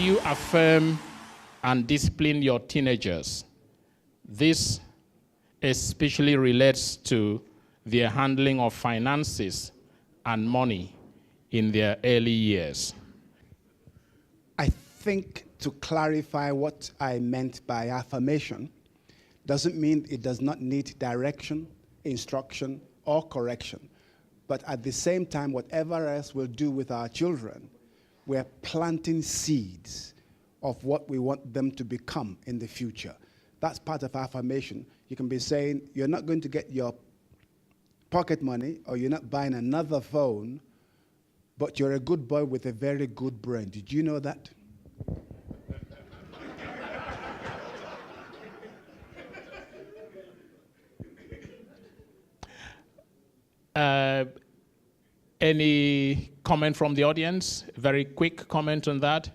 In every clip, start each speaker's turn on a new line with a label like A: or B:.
A: you affirm and discipline your teenagers? This especially relates to their handling of finances and money in their early years.
B: I think to clarify what I meant by affirmation doesn't mean it does not need direction, instruction, or correction. But at the same time, whatever else we'll do with our children, we're planting seeds of what we want them to become in the future. That's part of affirmation. You can be saying, you're not going to get your pocket money, or you're not buying another phone, but you're a good boy with a very good brain. Did you know that?
A: Any comment from the audience? Very quick comment on that.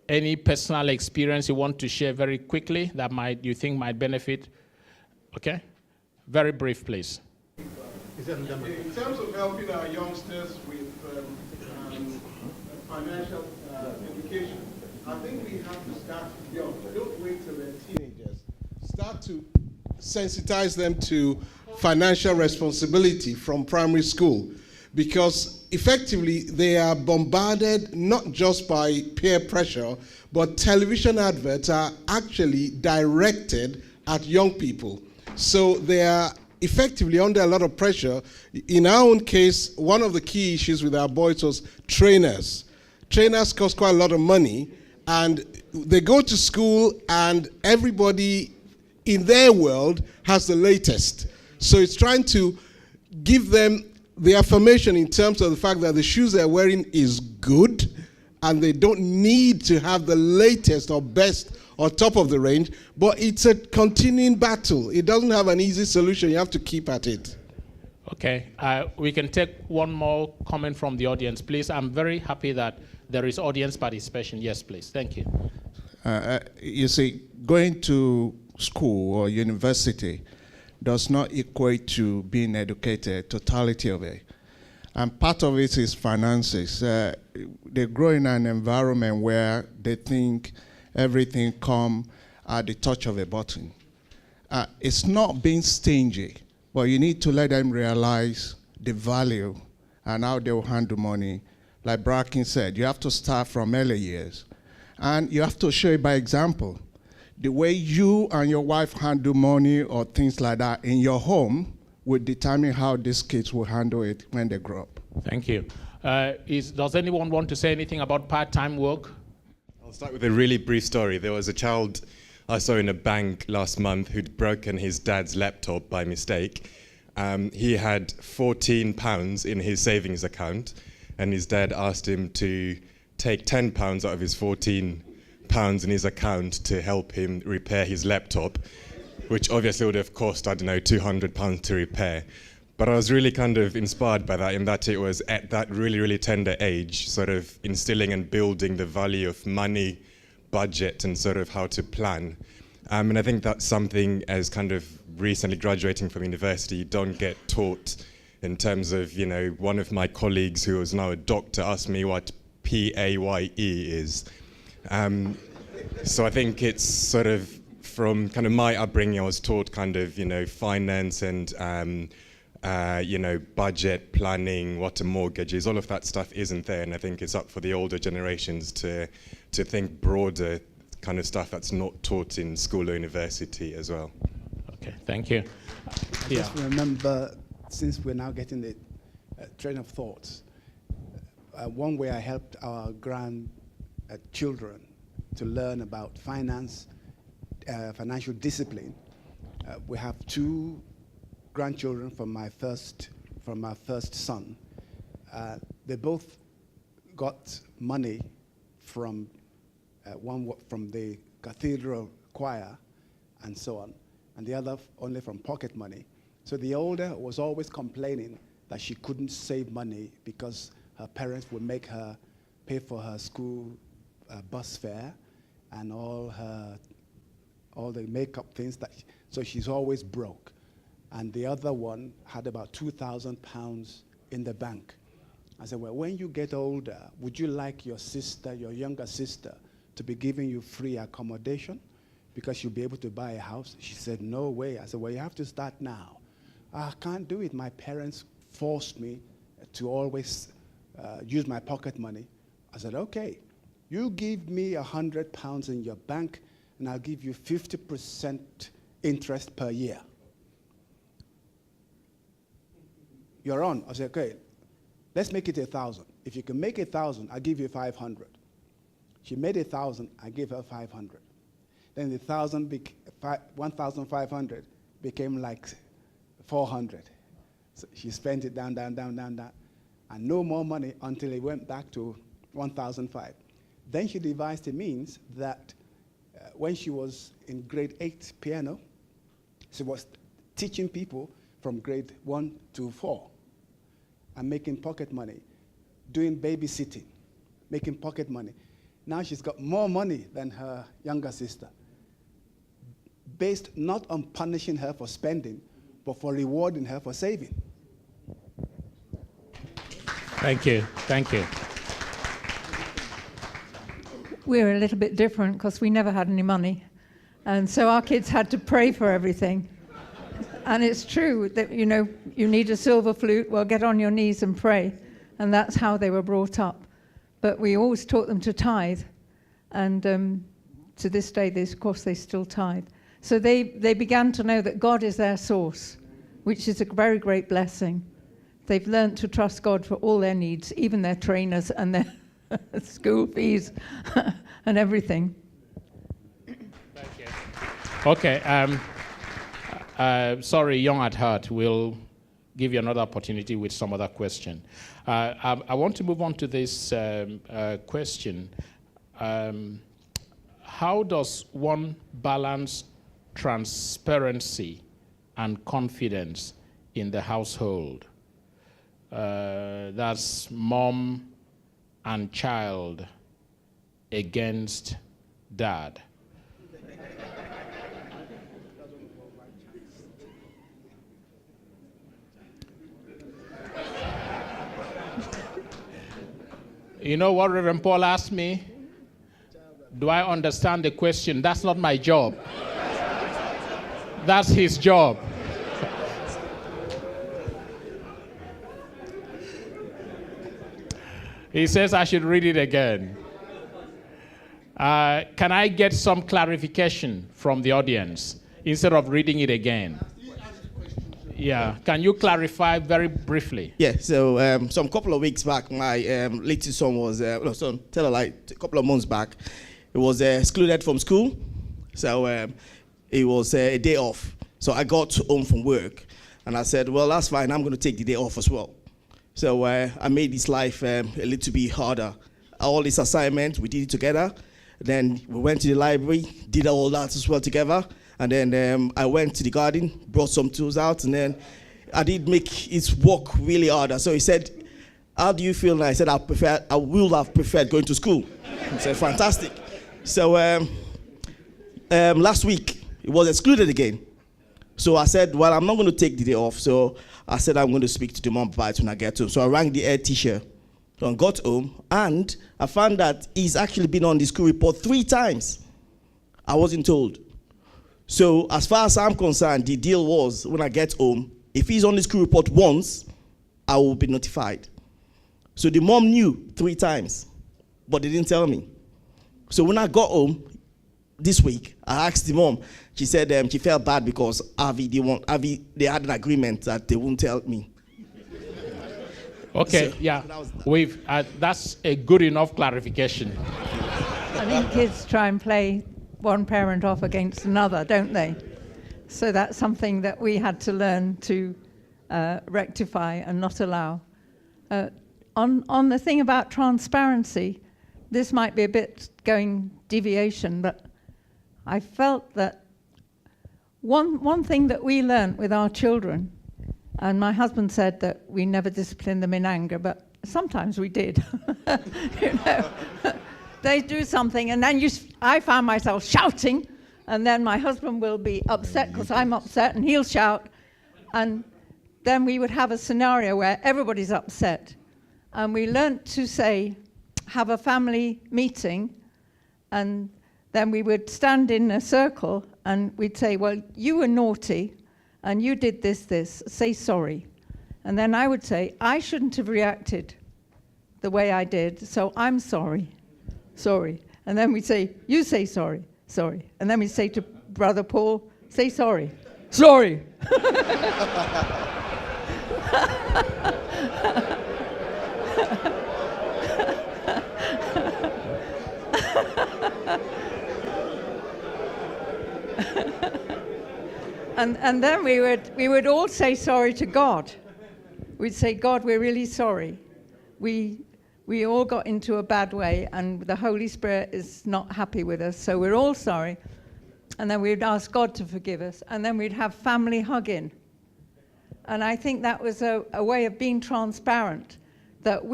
A: Any personal experience you want to share very quickly that you think might benefit? Okay, very brief, please.
C: In terms of helping our youngsters with financial education, I think we have to start young. Don't wait till they're teenagers. Start to sensitize them to financial responsibility from primary school, because effectively they are bombarded not just by peer pressure, but television adverts are actually directed at young people. So they are effectively under a lot of pressure. In our own case, one of the key issues with our boys was trainers. Trainers cost quite a lot of money, and they go to school and everybody in their world has the latest. So it's trying to give them the affirmation in terms of the fact that the shoes they're wearing is good and they don't need to have the latest or best or top of the range, but it's a continuing battle. It doesn't have an easy solution. You have to keep at it.
A: Okay, we can take one more comment from the audience, please. I'm very happy that there is audience participation. Yes, please. Thank you.
D: You see, going to school or university does not equate to being educated, totality of it. And part of it is finances. They grow in an environment where they think everything comes at the touch of a button. It's not being stingy, but you need to let them realize the value and how they will handle money. Like Bracken said, you have to start from early years. And you have to show it by example. The way you and your wife handle money or things like that in your home will determine how these kids will handle it when they grow up.
A: Thank you. Does anyone want to say anything about part-time work?
E: I'll start with a really brief story. There was a child I saw in a bank last month who'd broken his dad's laptop by mistake. He had £14 in his savings account, and his dad asked him to take £10 out of his £14 in his account to help him repair his laptop, which obviously would have cost, I don't know, £200 to repair. But I was really kind of inspired by that, in that it was at that really, really tender age, sort of instilling and building the value of money, budget, and sort of how to plan. And I think that's something, as kind of recently graduating from university, you don't get taught in terms of, you know, one of my colleagues who is now a doctor asked me what PAYE is. So I think it's sort of from kind of my upbringing, I was taught kind of, you know, finance and, you know, budget planning, what a mortgage is, all of that stuff isn't there. And I think it's up for the older generations to think broader kind of stuff that's not taught in school or university as well.
A: Okay, thank you.
B: I just remember, since we're now getting the train of thoughts, one way I helped our grandchildren to learn about finance, financial discipline. We have two grandchildren from my first son. They both got money from one from the cathedral choir and so on, and the other only from pocket money. So the older was always complaining that she couldn't save money because her parents would make her pay for her school bus fare and all the makeup things so she's always broke. And the other one had about £2,000 in the bank. I said, well, when you get older, would you like your sister, your younger sister, to be giving you free accommodation because you'll be able to buy a house? She said, no way. I said, well, you have to start now. I can't do it. My parents forced me to always use my pocket money. I said, okay, you give me £100 in your bank, and I'll give you 50% interest per year. You're on. I said, okay, let's make it 1,000. If you can make 1,000, I'll give you 500. She made 1,000, I gave her 500. Then the 1,500 became like 400. So she spent it down, and no more money until it went back to 1,005. Then she devised a means that when she was in grade 8 piano, she was teaching people from grade 1 to 4 and making pocket money, doing babysitting, making pocket money. Now she's got more money than her younger sister, based not on punishing her for spending, but for rewarding her for saving.
A: Thank you. Thank you.
F: We're a little bit different because we never had any money. And so our kids had to pray for everything. And it's true that, you know, you need a silver flute, well, get on your knees and pray. And that's how they were brought up. But we always taught them to tithe. And to this day, of course, they still tithe. So they began to know that God is their source, which is a very great blessing. They've learned to trust God for all their needs, even their trainers and their school fees and everything.
A: Thank you. Okay. Sorry, young at heart. We'll give you another opportunity with some other question. I want to move on to this question. How does one balance transparency and confidence in the household? That's mom and child against dad. You know what Reverend Paul asked me? Do I understand the question? That's not my job. That's his job. He says I should read it again. Can I get some clarification from the audience instead of reading it again? Yeah, can you clarify very briefly?
G: Yeah, so some couple of weeks back, my little son was, a couple of months back, he was excluded from school. So it was a day off. So I got home from work and I said, well, that's fine, I'm going to take the day off as well. So I made his life a little bit harder. All his assignments, we did it together. Then we went to the library, did all that as well together. And then I went to the garden, brought some tools out, and then I did make his work really harder. So he said, how do you feel? And I said, I would have preferred going to school. He said, fantastic. So last week, he was excluded again. So I said, well, I'm not going to take the day off. So I said, I'm going to speak to the mom about it when I get home. So I rang the head teacher. So I got home, and I found that he's actually been on the school report 3 times. I wasn't told. So as far as I'm concerned, the deal was when I get home, if he's on the school report once, I will be notified. So the mom knew 3 times, but they didn't tell me. So when I got home this week, I asked the mom. She said she felt bad because they had an agreement that they won't tell me.
A: Okay,
G: So
A: yeah,
G: that
A: that's a good enough clarification.
F: I think kids try and play one parent off against another, don't they? So that's something that we had to learn to rectify and not allow. On the thing about transparency, this might be a bit going deviation, but I felt that one thing that we learned with our children, and my husband said that we never disciplined them in anger, but sometimes we did. You know, they do something, and then I found myself shouting, and then my husband will be upset because I'm upset, and he'll shout, and then we would have a scenario where everybody's upset. And we learnt to say, have a family meeting, and then we would stand in a circle and we'd say, well, you were naughty and you did this, say sorry. And then I would say, I shouldn't have reacted the way I did, so I'm sorry. And then we'd say, you say sorry. And then we'd say to Brother Paul, say sorry. Sorry. And then we would all say sorry to God. We'd say, God, we're really sorry. We all got into a bad way, and the Holy Spirit is not happy with us, so we're all sorry. And then we'd ask God to forgive us, and then we'd have family hugging. And I think that was a way of being transparent, that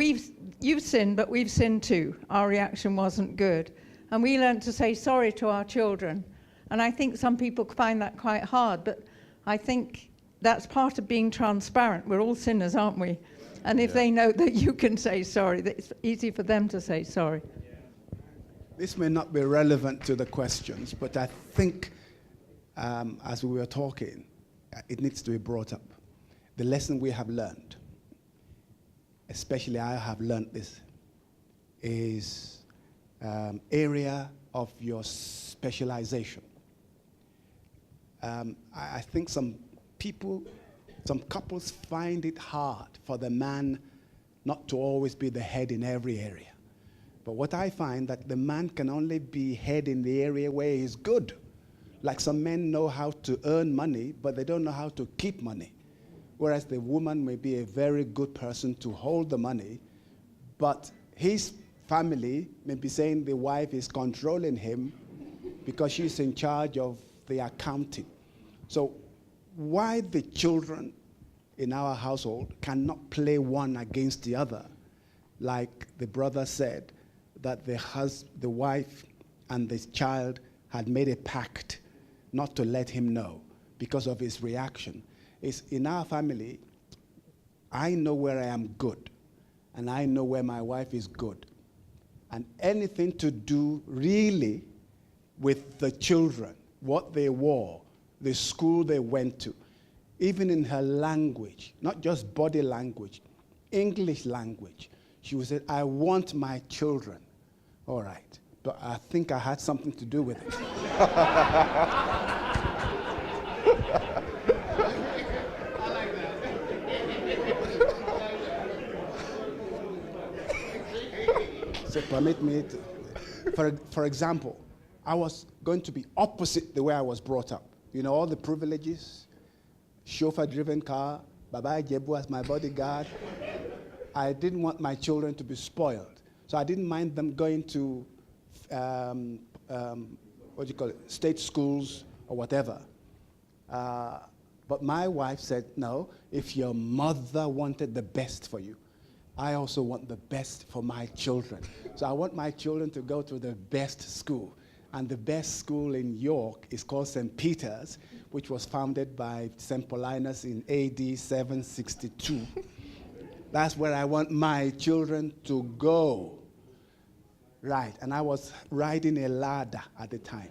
F: you've sinned, but we've sinned too. Our reaction wasn't good. And we learned to say sorry to our children. And I think some people find that quite hard, but I think that's part of being transparent. We're all sinners, aren't we? And if they know that you can say sorry, that it's easy for them to say sorry.
B: This may not be relevant to the questions, but I think as we were talking, it needs to be brought up. The lesson we have learned, especially I have learned this, is area of your specialization. I think some couples find it hard for the man not to always be the head in every area. But what I find that the man can only be head in the area where he's good. Like some men know how to earn money, but they don't know how to keep money. Whereas the woman may be a very good person to hold the money, but his family may be saying the wife is controlling him because she's in charge of the accounting. So why the children in our household cannot play one against the other, like the brother said, that the wife and the child had made a pact not to let him know because of his reaction. Is in our family, I know where I am good, and I know where my wife is good. And anything to do really with the children, what they wore, the school they went to, even in her language, not just body language, English language, she would say, I want my children. All right, but I think I had something to do with it. So permit me to, for example, I was going to be opposite the way I was brought up. You know, all the privileges, chauffeur-driven car, Baba Jebu as my bodyguard. I didn't want my children to be spoiled. So I didn't mind them going to, state schools or whatever. But my wife said, no, if your mother wanted the best for you, I also want the best for my children. So I want my children to go to the best school. And the best school in York is called St. Peter's, which was founded by St. Paulinus in AD 762. That's where I want my children to go. Right, and I was riding a ladder at the time.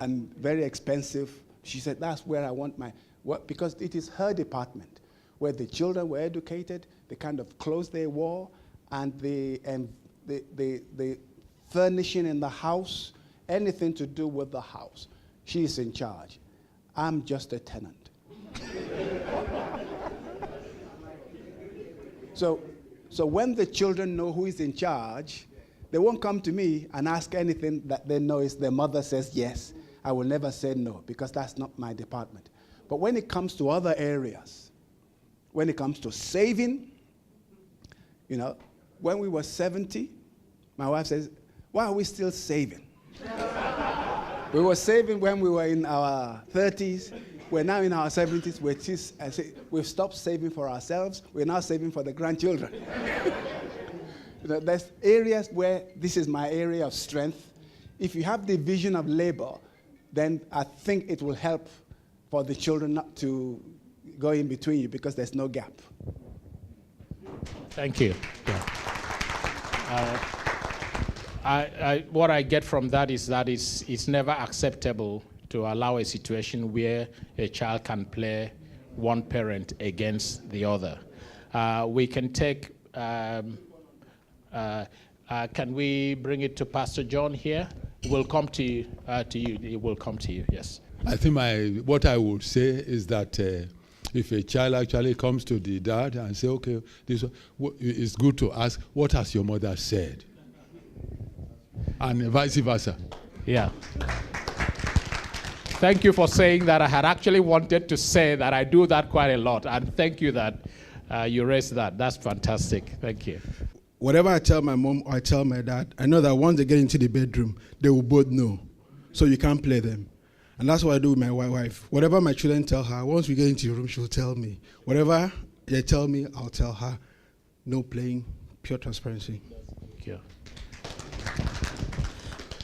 B: And very expensive. She said, that's where I want my, because it is her department, where the children were educated, the kind of clothes they wore, and the furnishing in the house, anything to do with the house. She's in charge. I'm just a tenant. So when the children know who is in charge, they won't come to me and ask anything that they know is their mother says yes. I will never say no, because that's not my department. But when it comes to other areas, when it comes to saving, you know, when we were 70, my wife says, why are we still saving? We were saving when we were in our 30s. We're now in our 70s. We've stopped saving for ourselves. We're now saving for the grandchildren. You know, there's areas where this is my area of strength. If you have the vision of labor, then I think it will help for the children not to go in between you because there's no gap.
A: Thank you. Yeah. What I get from that is that it's never acceptable to allow a situation where a child can play one parent against the other. We can take, can we bring it to Pastor John here? We'll come to you. It will come to you, yes.
H: I think what I would say is that if a child actually comes to the dad and say, okay, it's good to ask, what has your mother said? And vice versa.
A: Yeah. Thank you for saying that. I had actually wanted to say that I do that quite a lot. And thank you that you raised that. That's fantastic. Thank you.
I: Whatever I tell my mom or I tell my dad, I know that once they get into the bedroom, they will both know. So you can't play them. And that's what I do with my wife. Whatever my children tell her, once we get into the room, she'll tell me. Whatever they tell me, I'll tell her. No playing, pure transparency.
A: Thank you.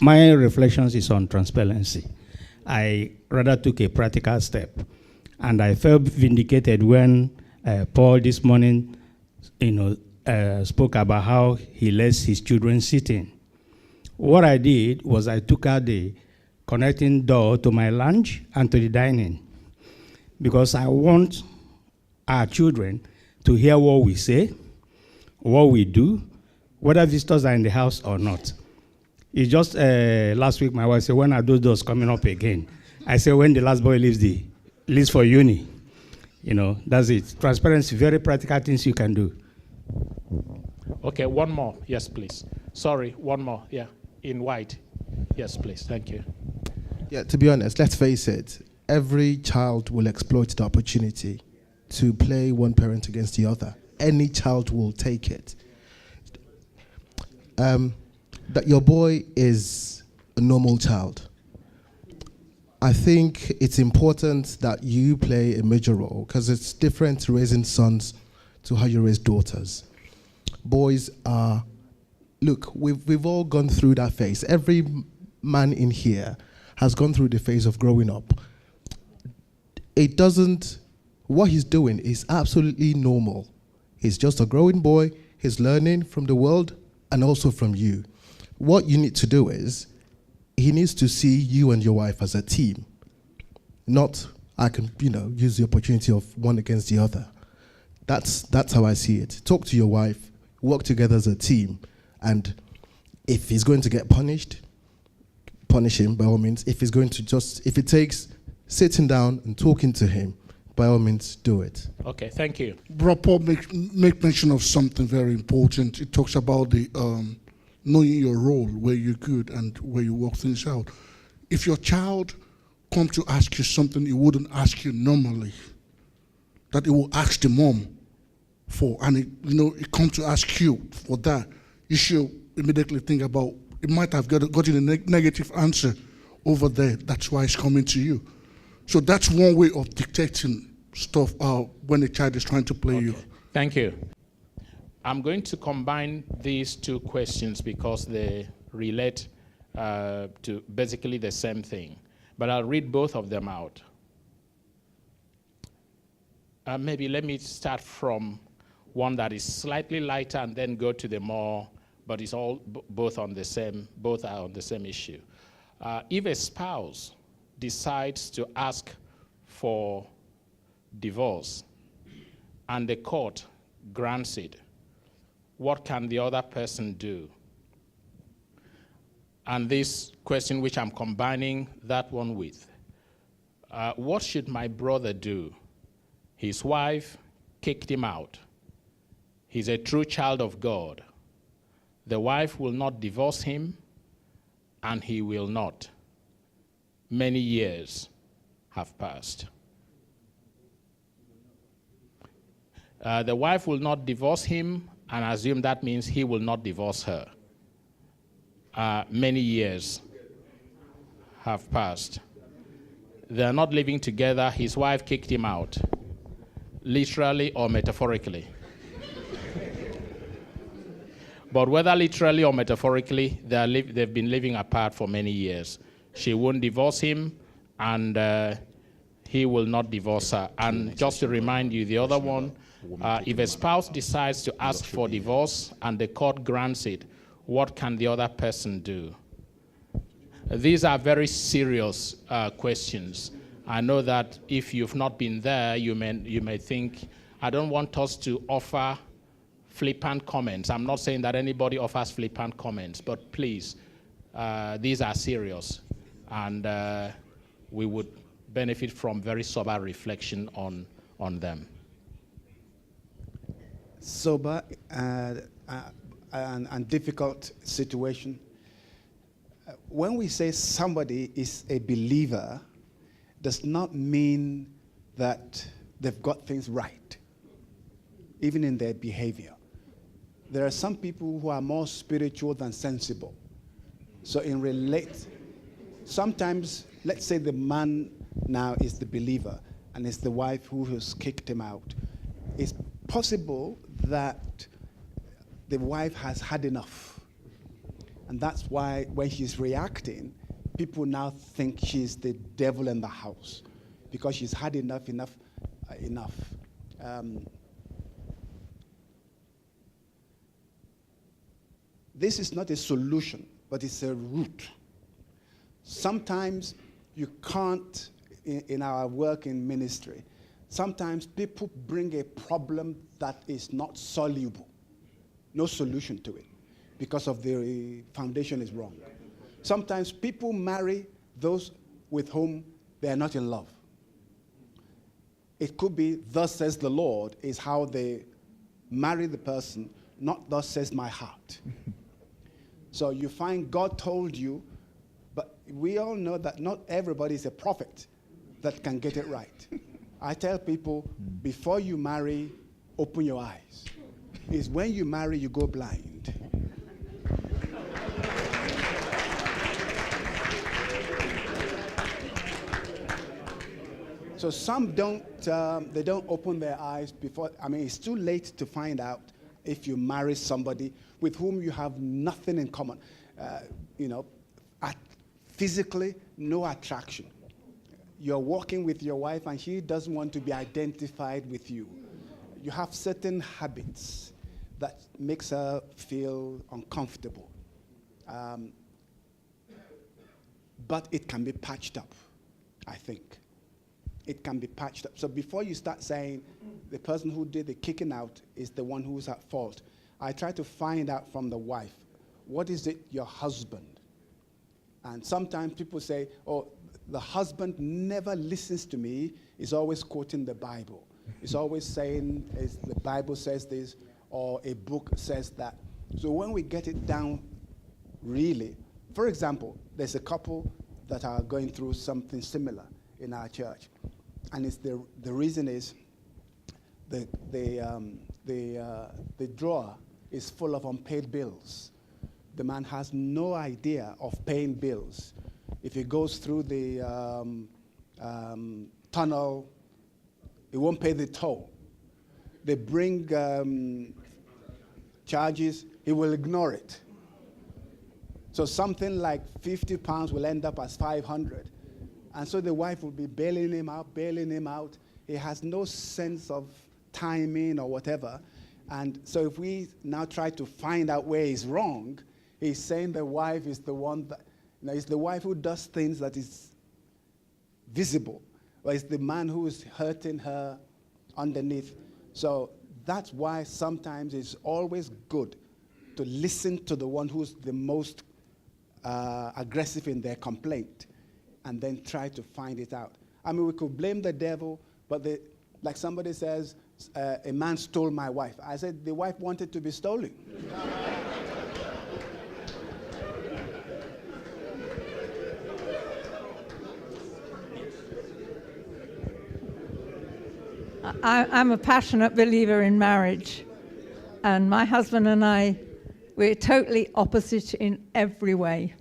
J: My reflections is on transparency. I rather took a practical step, and I felt vindicated when Paul this morning, spoke about how he lets his children sit in. What I did was I took out the connecting door to my lounge and to the dining, because I want our children to hear what we say, what we do, whether visitors are in the house or not. It's just last week my wife said, when are those doors coming up again? I said, when the last boy leaves for uni. That's it. Transparency, very practical things you can do.
A: Okay, one more. Yes, please. Sorry, one more. Yeah, in white. Yes, please. Thank you.
K: Yeah, to be honest, let's face it, every child will exploit the opportunity to play one parent against the other. Any child will take it. That your boy is a normal child. I think it's important that you play a major role, because it's different raising sons to how you raise daughters. Boys are, look, we've all gone through that phase. Every man in here has gone through the phase of growing up. What he's doing is absolutely normal. He's just a growing boy. He's learning from the world and also from you. What you need to do is, he needs to see you and your wife as a team. Not, I can, use the opportunity of one against the other. That's how I see it. Talk to your wife, work together as a team, and if he's going to get punished, punish him by all means. If it takes sitting down and talking to him, by all means, do it.
A: Okay, thank you.
L: Bro, Paul make mention of something very important. It talks about the knowing your role, where you're good and where you work things out. If your child comes to ask you something he wouldn't ask you normally, that he will ask the mom for, and it comes to ask you for that, you should immediately think about, it might have gotten a negative answer over there. That's why it's coming to you. So that's one way of dictating stuff when a child is trying to play you.
A: Thank you. I'm going to combine these two questions because they relate to basically the same thing. But I'll read both of them out. Maybe let me start from one that is slightly lighter and then go to the more, but it's all both are on the same issue. If a spouse decides to ask for divorce and the court grants it, what can the other person do? And this question, which I'm combining that one with, what should my brother do? His wife kicked him out. He's a true child of God. The wife will not divorce him, and he will not. Many years have passed. The wife will not divorce him, and I assume that means he will not divorce her. Many years have passed. They're not living together. His wife kicked him out, literally or metaphorically. But whether literally or metaphorically, they've been living apart for many years. She won't divorce him, and he will not divorce her. And just to remind you, the other one, If a spouse decides to ask for divorce and the court grants it, what can the other person do? These are very serious questions. I know that if you've not been there, you may think, I don't want us to offer flippant comments. I'm not saying that anybody offers flippant comments, but please, these are serious, and we would benefit from very sober reflection on them.
B: Sober and difficult situation. When we say somebody is a believer, does not mean that they've got things right, even in their behavior. There are some people who are more spiritual than sensible. So sometimes, let's say the man now is the believer and it's the wife who has kicked him out. It's possible that the wife has had enough. And that's why when she's reacting, people now think she's the devil in the house because she's had enough. This is not a solution, but it's a route. Sometimes you can't, in our work in ministry, sometimes people bring a problem that is not soluble, no solution to it, because of the foundation is wrong. Sometimes people marry those with whom they are not in love. It could be, thus says the Lord, is how they marry the person, not thus says my heart. So you find God told you, but we all know that not everybody is a prophet that can get it right. I tell people, before you marry, open your eyes. It's when you marry, you go blind. So some don't, they don't open their eyes before. I mean, it's too late to find out if you marry somebody with whom you have nothing in common. Physically, no attraction. You're walking with your wife and she doesn't want to be identified with you. You have certain habits that makes her feel uncomfortable. But it can be patched up, I think. It can be patched up. So before you start saying the person who did the kicking out is the one who's at fault, I try to find out from the wife, what is it your husband? And sometimes people say, oh, the husband never listens to me, he's always quoting the Bible. He's always saying, the Bible says this, or a book says that. So when we get it down, really, for example, there's a couple that are going through something similar in our church. And it's the reason is the drawer is full of unpaid bills. The man has no idea of paying bills. If he goes through the tunnel, he won't pay the toll. They bring charges, he will ignore it. So something like £50 will end up as 500. And so the wife will be bailing him out. He has no sense of timing or whatever. And so if we now try to find out where he's wrong, he's saying the wife is the one that, it's the wife who does things that is visible, or it's the man who is hurting her underneath. So that's why sometimes it's always good to listen to the one who's the most aggressive in their complaint, and then try to find it out. I mean, we could blame the devil, but like somebody says, a man stole my wife. I said, the wife wanted to be stolen.
F: I'm a passionate believer in marriage. And my husband and I, we're totally opposite in every way.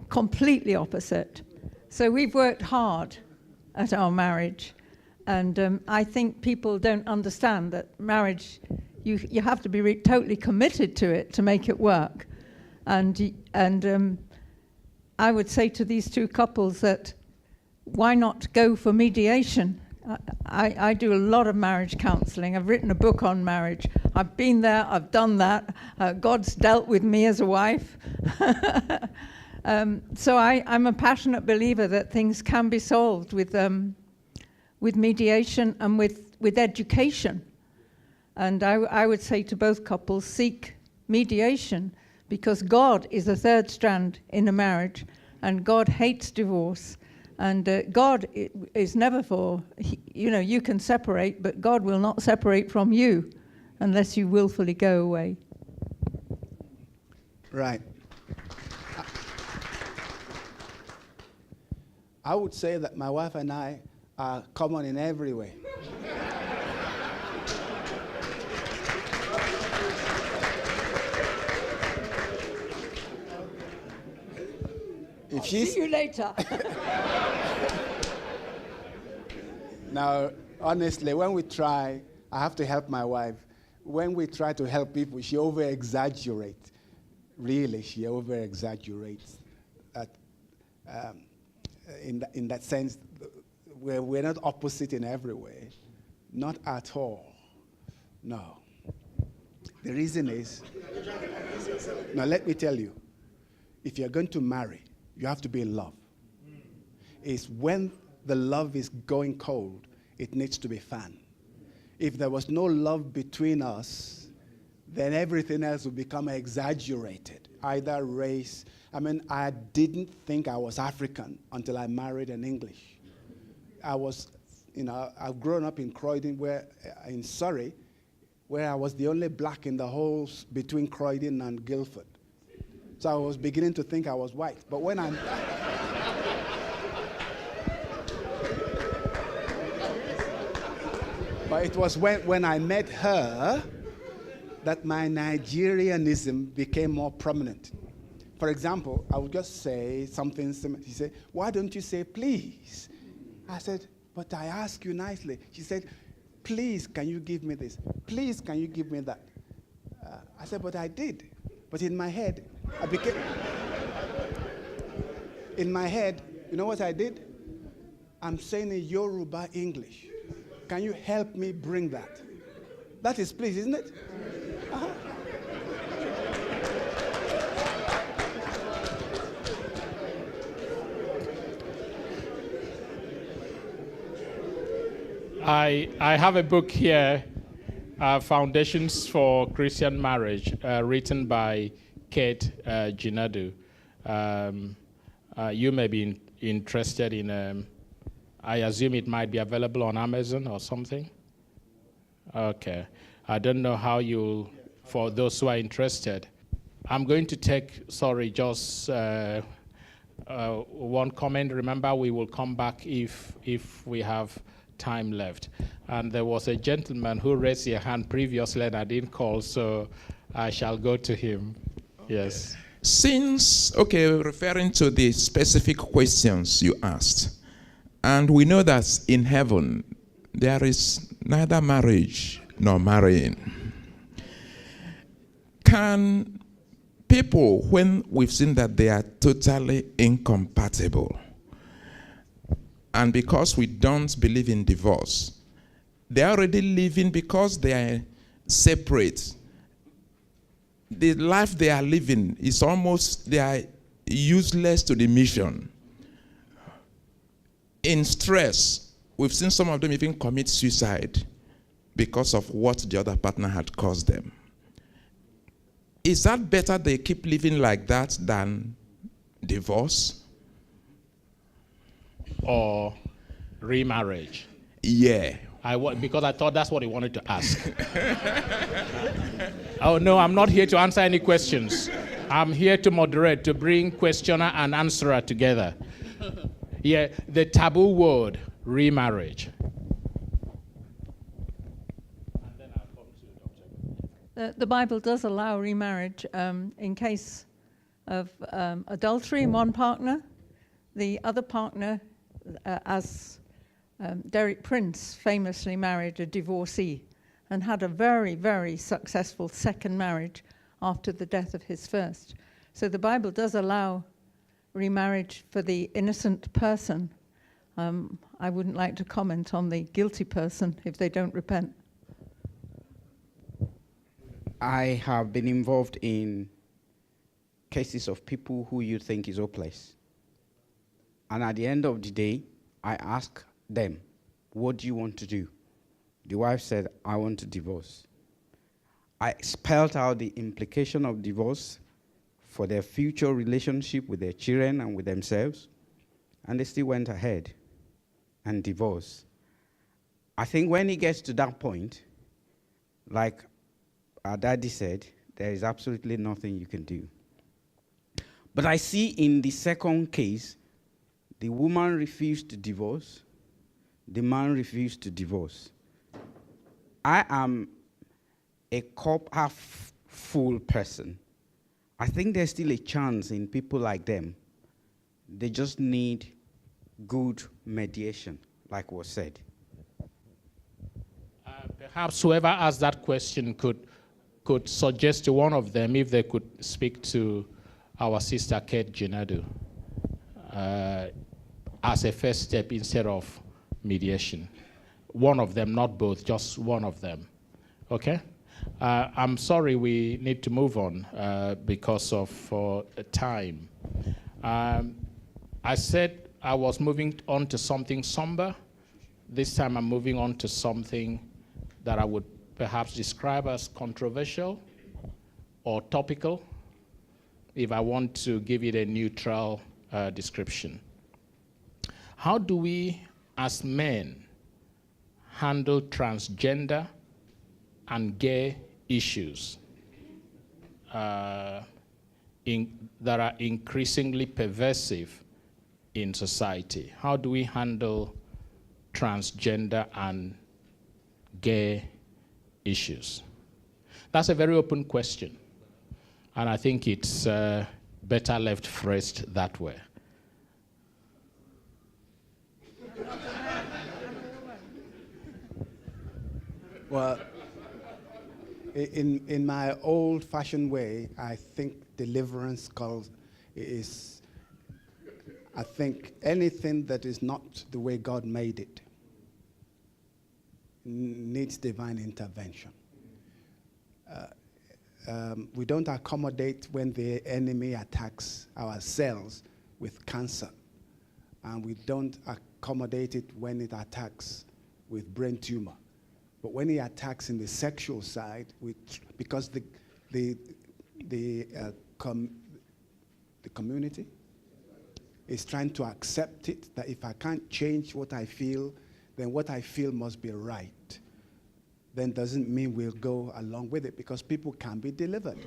F: Completely opposite. So we've worked hard at our marriage. And I think people don't understand that marriage, you have to be totally committed to it to make it work. And I would say to these two couples that why not go for mediation? I do a lot of marriage counselling. I've written a book on marriage. I've been there, I've done that. God's dealt with me as a wife. So I'm a passionate believer that things can be solved with mediation and with education. And I would say to both couples, seek mediation, because God is the third strand in a marriage, and God hates divorce. And God is never for, you can separate, but God will not separate from you unless you willfully go away.
B: Right. I would say that my wife and I are common in every way.
F: I'll see you later.
B: Now, honestly, when we try, I have to help my wife. When we try to help people, she over-exaggerates. Really, she over-exaggerates. In that sense, we're not opposite in every way. Not at all. No. The reason is, now let me tell you, if you're going to marry, you have to be in love. It's when the love is going cold, it needs to be fanned. If there was no love between us, then everything else would become exaggerated, either race. I mean, I didn't think I was African until I married an English. I've grown up in Croydon, in Surrey, where I was the only black in the whole, between Croydon and Guildford. So I was beginning to think I was white. But when But it was when I met her that my Nigerianism became more prominent. For example, I would just say something similar. She said, "Why don't you say please?" I said, "But I ask you nicely." She said, "Please, can you give me this? Please, can you give me that?" I said, "But I did." But in my head, in my head, you know what I did? I'm saying in Yoruba English. Can you help me bring that? That is please, isn't it? Uh-huh.
A: I have a book here, Foundations for Christian Marriage, written by Kate Jinadu. You may be interested in, I assume it might be available on Amazon or something? Okay. I don't know how for those who are interested. I'm going to take, just one comment. Remember, we will come back if we have time left. And there was a gentleman who raised his hand previously and I didn't call, so I shall go to him. Okay. Yes.
M: Referring to the specific questions you asked, and we know that in heaven there is neither marriage nor marrying. Can people, when we've seen that they are totally incompatible, and because we don't believe in divorce, they're already living because they are separate. The life they are living is almost, they are useless to the mission. In stress, we've seen some of them even commit suicide because of what the other partner had caused them. Is that better they keep living like that than divorce?
A: Or remarriage?
M: Yeah.
A: Because I thought that's what he wanted to ask. Oh, no, I'm not here to answer any questions. I'm here to moderate, to bring questioner and answerer together. Yeah, the taboo word, remarriage.
F: The Bible does allow remarriage in case of adultery in one partner. The other partner, as Derek Prince famously married a divorcee and had a very, very successful second marriage after the death of his first. So the Bible does allow remarriage for the innocent person. I wouldn't like to comment on the guilty person if they don't repent.
N: I have been involved in cases of people who you think is hopeless. And at the end of the day, I ask them, what do you want to do? The wife said, I want to divorce. I spelled out the implication of divorce for their future relationship with their children and with themselves, and they still went ahead and divorced. I think when it gets to that point, like our daddy said, there is absolutely nothing you can do. But I see in the second case, the woman refused to divorce, the man refused to divorce. I am a cup half full person. I think there's still a chance in people like them. They just need good mediation, like was said.
A: Perhaps whoever asked that question could suggest to one of them if they could speak to our sister Kate Jinadu as a first step instead of mediation. One of them, not both, just one of them. Okay? I'm sorry we need to move on because of time. I said I was moving on to something somber. This time I'm moving on to something that I would perhaps describe as controversial or topical, if I want to give it a neutral description. How do we, as men, handle transgender and gay issues that are increasingly pervasive in society? How do we handle transgender and gay issues? That's a very open question, and I think it's better left phrased that way.
B: Well, in my old-fashioned way, I think deliverance is, I think anything that is not the way God made it needs divine intervention. We don't accommodate when the enemy attacks our cells with cancer, and we don't accommodate it when it attacks with brain tumor. But when he attacks in the sexual side, because the community is trying to accept it, that if I can't change what I feel, then what I feel must be right. Then doesn't mean we'll go along with it, because people can be delivered.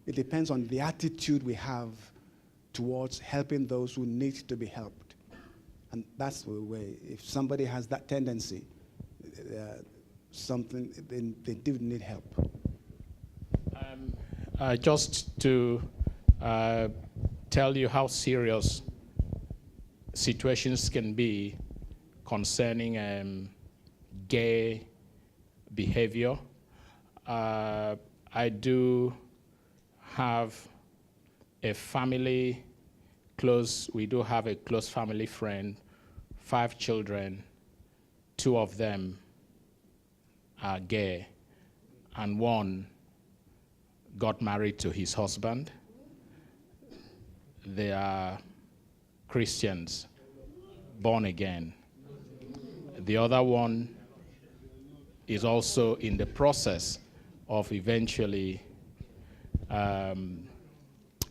B: It depends on the attitude we have towards helping those who need to be helped. And that's the way. If somebody has that tendency, then they do need help.
A: Just to tell you how serious situations can be concerning gay behavior, I do have a family we do have a close family friend, 5 children, 2 of them are gay, and 1 got married to his husband. They are Christians, born again. The other one is also in the process of eventually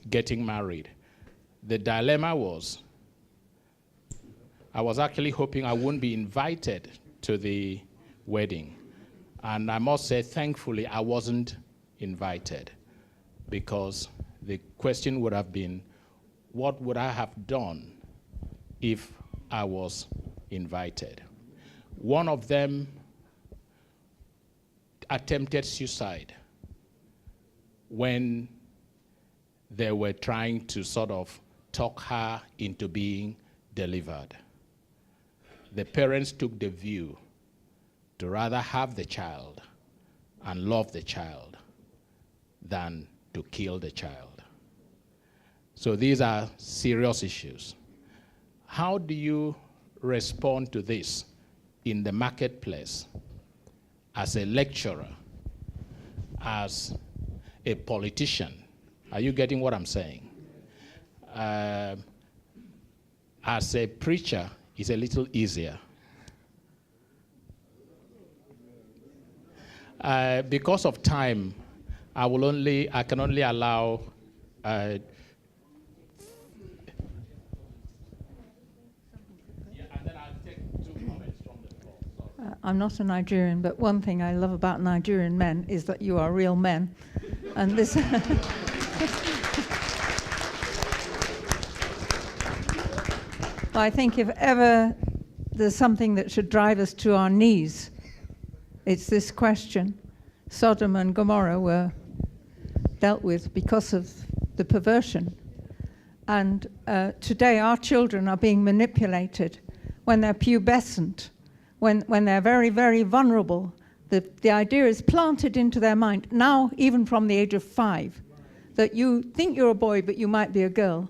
A: getting married. The dilemma was, I was actually hoping I wouldn't be invited to the wedding. And I must say, thankfully, I wasn't invited, because the question would have been, what would I have done if I was invited? One of them attempted suicide when they were trying to sort of talk her into being delivered. The parents took the view to rather have the child and love the child than to kill the child. So these are serious issues. How do you respond to this in the marketplace, as a lecturer, as a politician? Are you getting what I'm saying? As a preacher, it's a little easier. Because of time, I can only allow
F: I'm not a Nigerian, but one thing I love about Nigerian men is that you are real men. And this I think if ever there's something that should drive us to our knees, it's this question. Sodom and Gomorrah were dealt with because of the perversion. And today our children are being manipulated when they're pubescent, when they're very, very vulnerable. The idea is planted into their mind, now even from the age of 5, that you think you're a boy but you might be a girl.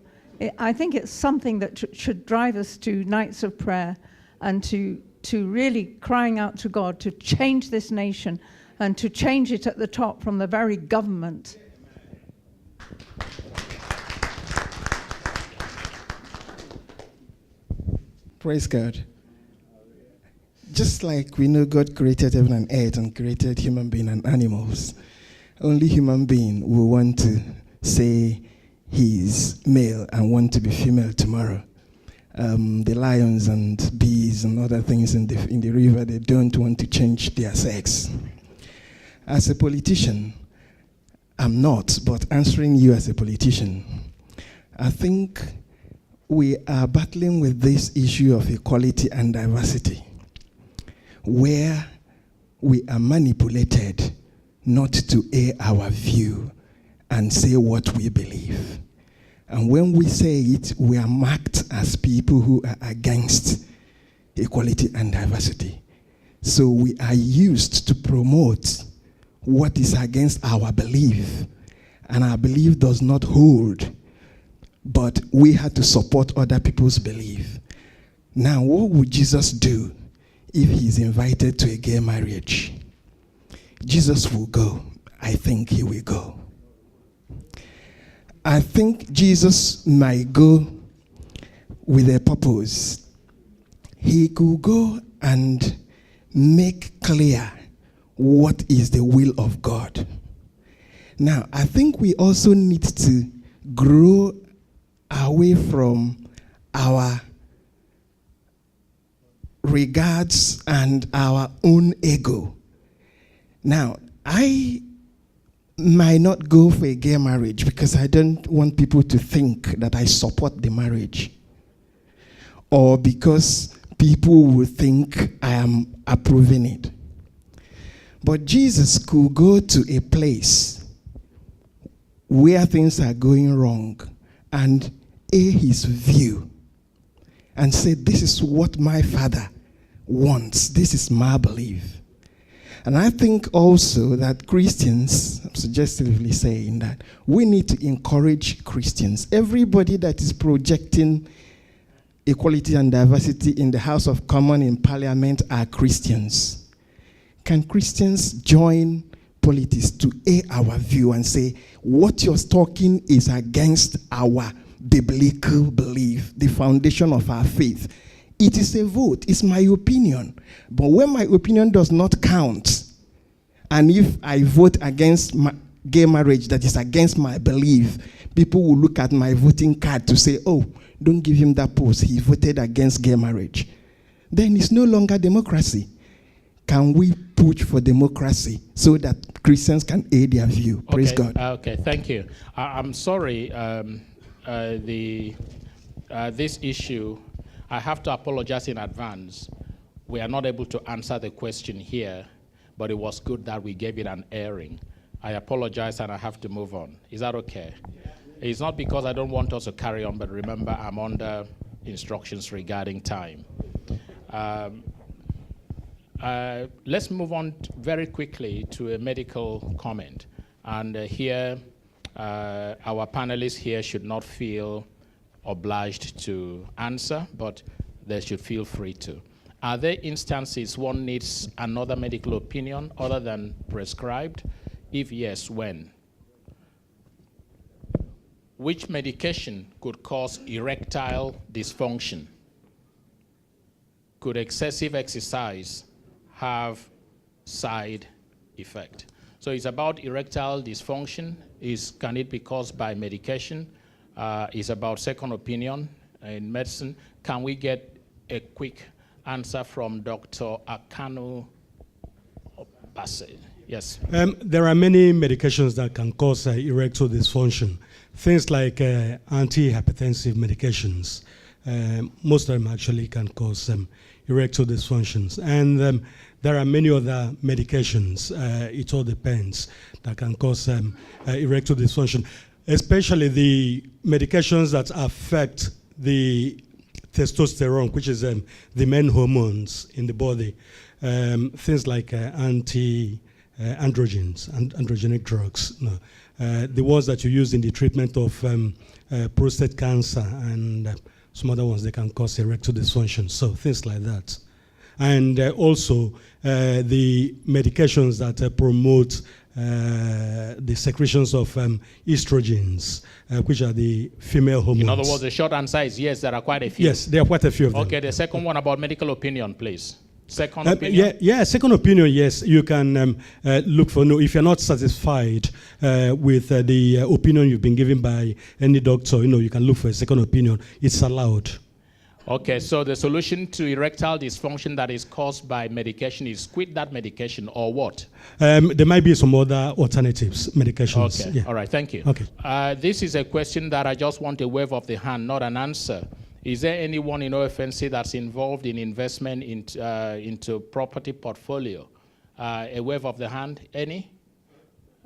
F: I think it's something that should drive us to nights of prayer and to really crying out to God to change this nation and to change it at the top from the very government.
O: Praise God. Just like we know God created heaven and earth and created human beings and animals, only human being will want to say he's male and want to be female tomorrow. The lions and bees and other things in the river, they don't want to change their sex. As a politician, I'm not, but answering you as a politician, I think we are battling with this issue of equality and diversity, where we are manipulated not to air our view and say what we believe. And when we say it, we are marked as people who are against equality and diversity. So we are used to promote what is against our belief, and our belief does not hold, but we had to support other people's belief. Now, what would Jesus do if he's invited to a gay marriage? Jesus will go. I think he will go. I think Jesus might go with a purpose. He could go and make clear what is the will of God. Now, I think we also need to grow away from our regards and our own ego. Now, I might not go for a gay marriage because I don't want people to think that I support the marriage, or because people will think I am approving it. But Jesus could go to a place where things are going wrong and air his view and say, this is what my Father wants. This is my belief. And I think also that Christians, I'm suggestively saying that we need to encourage Christians. Everybody that is projecting equality and diversity in the House of Commons in Parliament are Christians. Can Christians join politics to air our view and say, what you're talking is against our biblical belief, the foundation of our faith? It is a vote. It's my opinion. But when my opinion does not count, and if I vote against gay marriage that is against my belief, people will look at my voting card to say, oh, don't give him that post. He voted against gay marriage. Then it's no longer democracy. Can we push for democracy so that Christians can aid their view? Praise God.
A: Okay, thank you. I'm sorry, this issue, I have to apologize in advance. We are not able to answer the question here, but it was good that we gave it an airing. I apologize and I have to move on. Is that okay? Yeah. It's not because I don't want us to carry on, but remember I'm under instructions regarding time. Let's move on very quickly to a medical comment. And here, our panelists here should not feel obliged to answer, but they should feel free to. Are there instances one needs another medical opinion other than prescribed? If yes, when? Which medication could cause erectile dysfunction? Could excessive exercise have side effect? So it's about erectile dysfunction. Can it be caused by medication? It's about second opinion in medicine. Can we get a quick answer from Dr. Akanu Obase? Yes.
P: There are many medications that can cause erectile dysfunction. Things like antihypertensive medications. Most of them actually can cause erectile dysfunctions. And there are many other medications, it all depends, that can cause erectile dysfunction, especially the medications that affect the testosterone, which is the main hormones in the body. Things like androgens, androgenic drugs. No. The ones that you use in the treatment of prostate cancer and some other ones, they can cause erectile dysfunction. So things like that. And also the medications that promote the secretions of estrogens, which are the female hormones.
A: In other words, the short answer is yes, there are quite a few.
P: Yes, there are quite a few of them.
A: Okay, the second one about medical opinion, please. Second opinion?
P: Yeah, second opinion, yes. You can look for, no, if you're not satisfied with the opinion you've been given by any doctor, you can look for a second opinion. It's allowed.
A: Okay, so the solution to erectile dysfunction that is caused by medication is quit that medication or what?
P: There might be some other alternatives, medications.
A: Okay,
P: Yeah.
A: all right, thank you.
P: Okay.
A: This is a question that I just want a wave of the hand, not an answer. Is there anyone in OFNC that's involved in investment into property portfolio? A wave of the hand, any?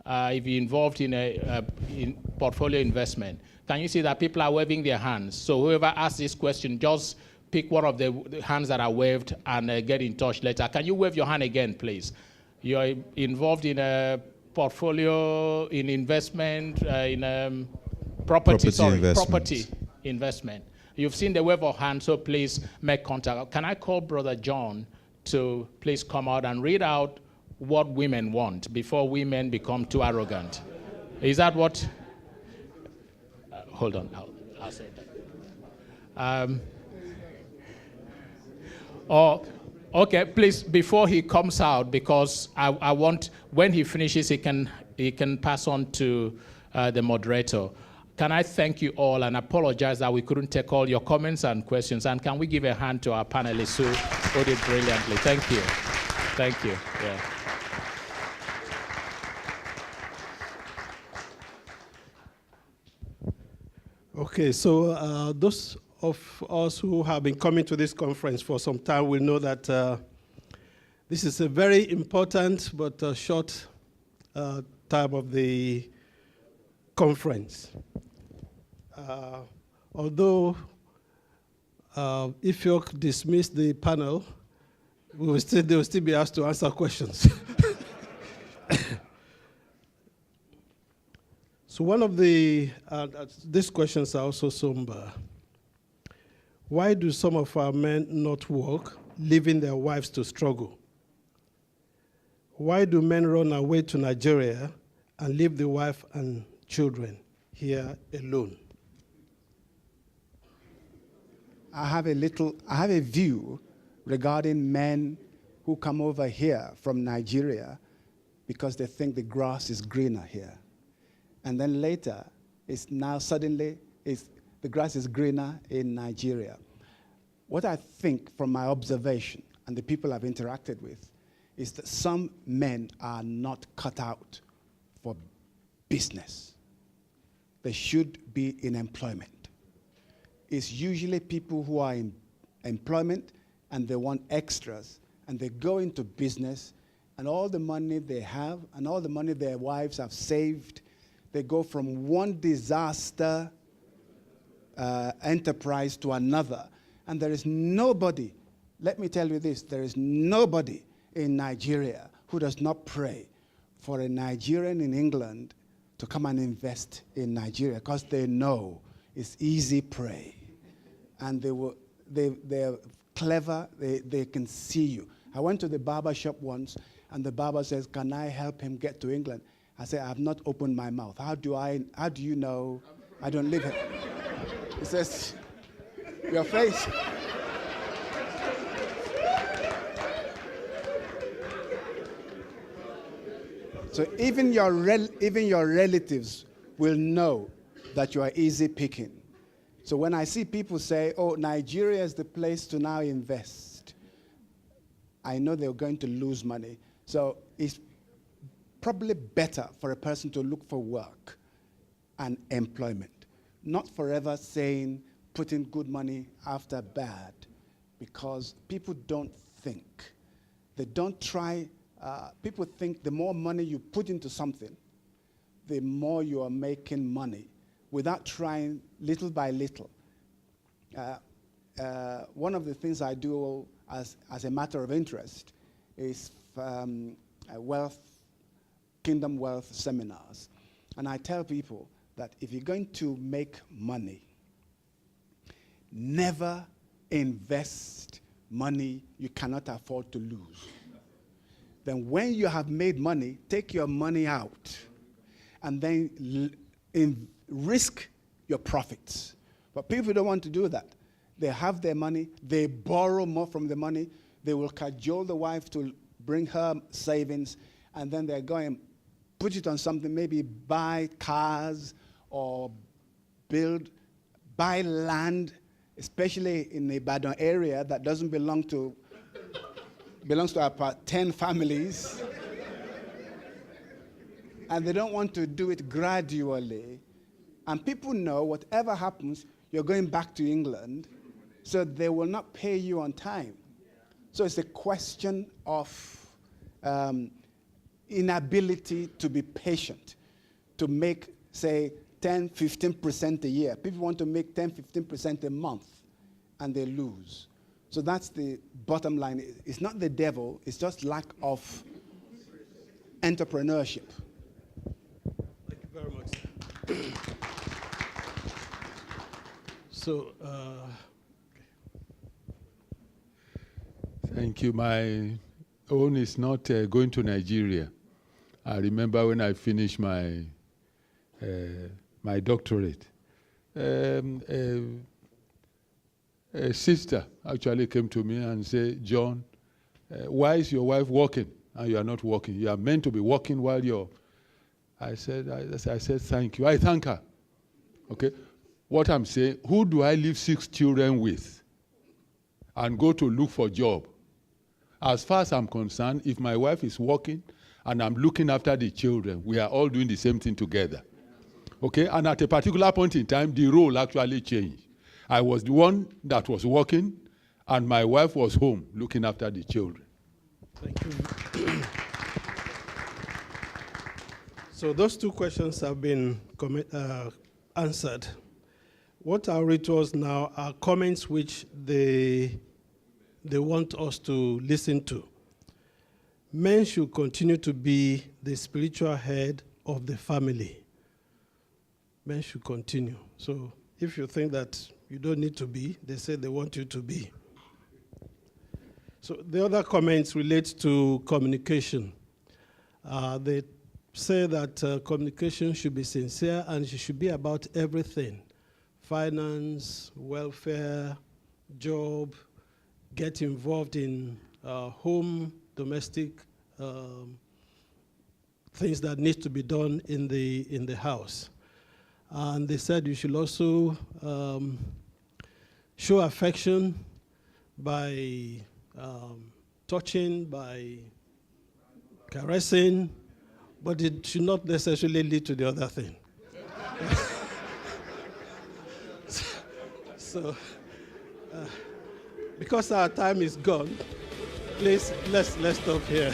A: If you're involved in in portfolio investment, can you see that people are waving their hands? So whoever asks this question, just pick one of the hands that are waved and get in touch later. Can you wave your hand again, please? You're involved in a portfolio, in investment, in property investment. You've seen the wave of hands, so please make contact. Can I call Brother John to please come out and read out what women want before women become too arrogant? Is that what? Hold on, I'll say that. Okay, please, before he comes out, because I want, when he finishes, he can pass on to the moderator. Can I thank you all and apologize that we couldn't take all your comments and questions? And can we give a hand to our panelists who did brilliantly? Thank you. Thank you. Yeah.
C: Okay, so those of us who have been coming to this conference for some time will know that this is a very important but short time of the conference. Although if you dismiss the panel, they will still be asked to answer questions. So one of these questions are also somber. Why do some of our men not work, leaving their wives to struggle? Why do men run away to Nigeria and leave the wife and children here alone?
B: I have a view regarding men who come over here from Nigeria because they think the grass is greener here. And then later, the grass is greener in Nigeria. What I think from my observation and the people I've interacted with is that some men are not cut out for business. They should be in employment. It's usually people who are in employment and they want extras and they go into business and all the money they have and all the money their wives have saved, they go from one disaster enterprise to another. And there is nobody, let me tell you this, there is nobody in Nigeria who does not pray for a Nigerian in England to come and invest in Nigeria because they know it's easy prey. And they're clever, they can see you. I went to the barber shop once, and the barber says, "Can I help him get to England?" I said, "I have not opened my mouth. How do you know I don't live here?" He says, "Your face." So even your relatives will know that you are easy picking. So when I see people say, "Oh, Nigeria is the place to now invest," I know they're going to lose money. So it's probably better for a person to look for work and employment, not forever saying, putting good money after bad, because people don't think. They don't try. People think the more money you put into something, the more you are making money without trying little by little. One of the things I do as a matter of interest is kingdom wealth seminars. And I tell people that if you're going to make money, never invest money you cannot afford to lose. Then when you have made money, take your money out and then risk your profits. But people don't want to do that. They have their money, they borrow more from the money, they will cajole the wife to bring her savings, and then they're going to put it on something, maybe buy cars or buy land, especially in the Ibadan area that doesn't belongs to about 10 families. And they don't want to do it gradually. And people know whatever happens, you're going back to England, so they will not pay you on time. So it's a question of inability to be patient, to make, say, 10, 15% a year. People want to make 10, 15% a month, and they lose. So that's the bottom line. It's not the devil, it's just lack of entrepreneurship.
Q: Thank you very much. So,
H: thank you. My own is not going to Nigeria. I remember when I finished my doctorate. A sister actually came to me and said, "John, why is your wife working and you are not working? You are meant to be working while you're..." I said, "Thank you." I thank her. Okay? What I'm saying, who do I leave 6 children with and go to look for a job? As far as I'm concerned, if my wife is working and I'm looking after the children, we are all doing the same thing together. Okay? And at a particular point in time, the role actually changed. I was the one that was working, and my wife was home looking after the children.
Q: thank you. So those 2 questions have been answered. What I'll read to us now are comments which they want us to listen to. Men should continue to be the spiritual head of the family. Men should continue. So if you think that you don't need to be, they say they want you to be. So the other comments relate to communication. They say that communication should be sincere and it should be about everything. Finance, welfare, job, get involved in home, domestic things that need to be done in the house. And they said you should also show affection by touching, by caressing, but it should not necessarily lead to the other thing. So, because our time is gone, please let's stop here.